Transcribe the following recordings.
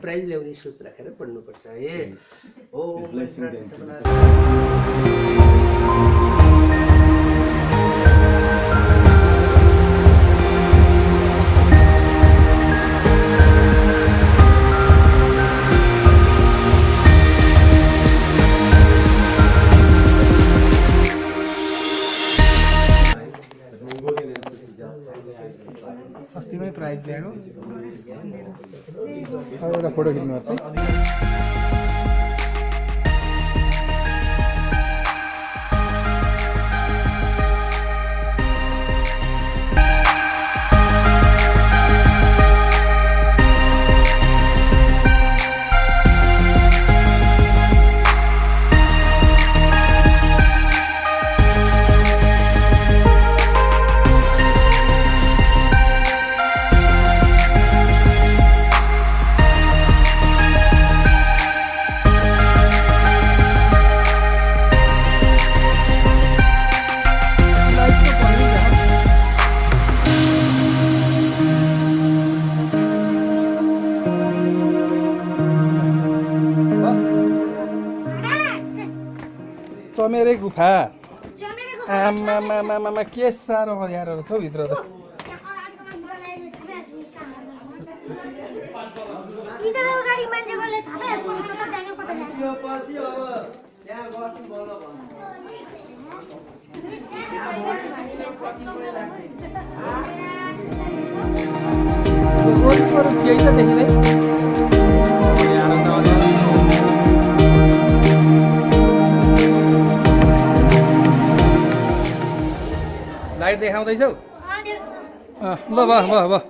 Price ल्याउने सोच राखेर पढ्नुपर्छ है। अस्तिमै प्राइज ल्याएको एउटा फोटो खिच्नुपर्छ। चमेरे गुफा आमामामामा के साह्रो अँध्यारो छ हौ भित्र त। केही त देखिँदैन। लाइट देखाउँदैछौ? ल वाह वाह वाह।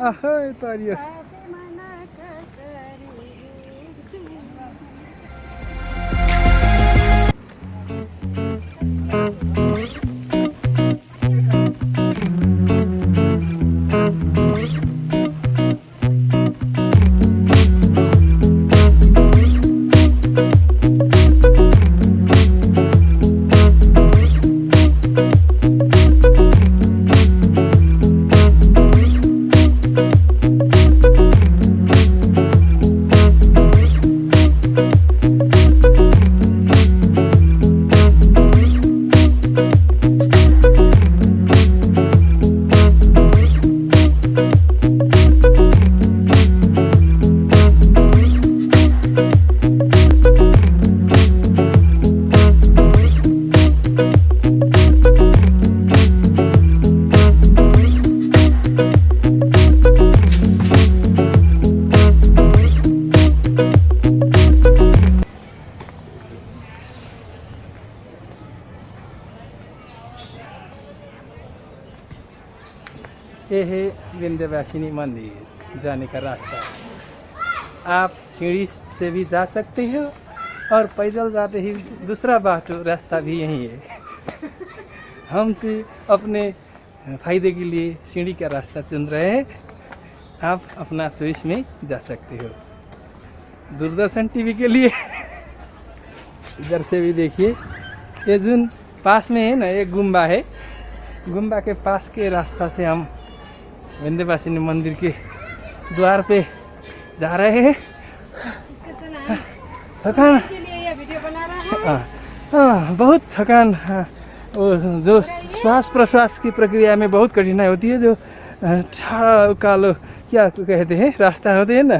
Ahai tariyo. ये है विंध्यवासिनी मंदिर जाने का रास्ता। आप सीढ़ी से भी जा सकते हो और पैदल जाते ही दूसरा बाटो रास्ता भी यही है। हम अपने फायदे के लिए सीढ़ी का रास्ता चुन रहे हैं। आप अपना चॉइस में जा सकते हो। दूरदर्शन टीवी के लिए इधर से भी देखिए, ये जोन पास में है ना, ये गुम्बा है। गुम्बा के पास के रास्ता से हम विंध्यवासिनी मंदिर के द्वार पे जा रहे हैं। थकान बहुत थकान, वो जो श्वास प्रश्वास की प्रक्रिया में बहुत कठिनाई होती है, जो ठाड़ा कालो क्या कहते हैं रास्ता होते हैं ना।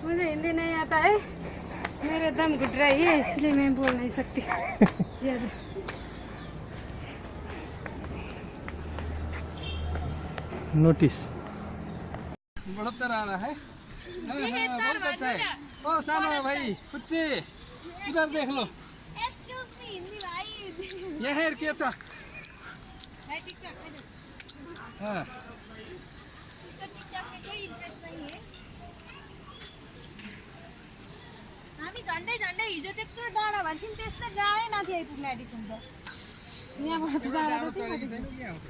मुझे हिंदी नहीं आता है, मेरे दम घुट रही है, इसलिए मैं बोल नहीं सकती ज़्यादा। नोटिस बढ़ोत्तर आ रहा है। बहुत अच्छा है। ओ सानो भाई कुच्ची इधर देख लो। ये हेर के छ? हाँ हामी झन्डै झन्डै हिजो त्यत्रो डाँडा भन्थ्यौँ, त्यस्तो डाँडै नथियो आइपुग्न आँटेको त। यहाँबाट त डाँडा त चढेको छैन के आउँछ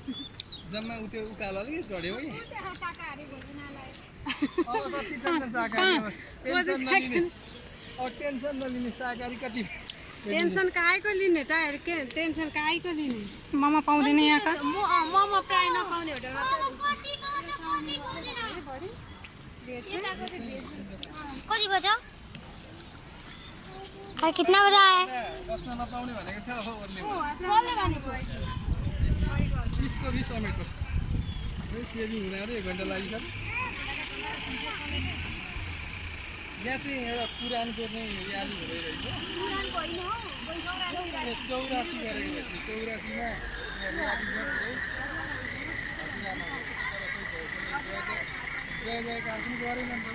जम्मा उतै उकालो अलि चढ्यो है। शाकाहारी भोजनालय अब कति जम्मा शाकाहारी टेन्सन नलिने शाकाहारी कति टेन्सन काहीको लिने टायर के टेन्सन काहीको लिने। मोमो पाउँदैन यहाँका? मोमो प्रायः नपाउने होटलमा कति बजा? कितना बजा है? बस्न नपाउने भनेको छ अब ओर्ले। कसले भनेको? 20 को 20 अमेको सेभिङ हुन आएर 1 घन्टा लागिसक्यो। यहाँ चाहिँ एउटा पुरानको चाहिँ याली हुँदै रहेछ। यो 84 गरेको रहेछ। 84 मा जय जयकार पनि गरेन नि त।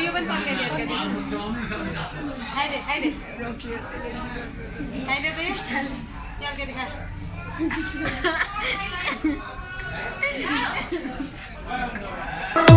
यो पनि तन्काई हाइदे त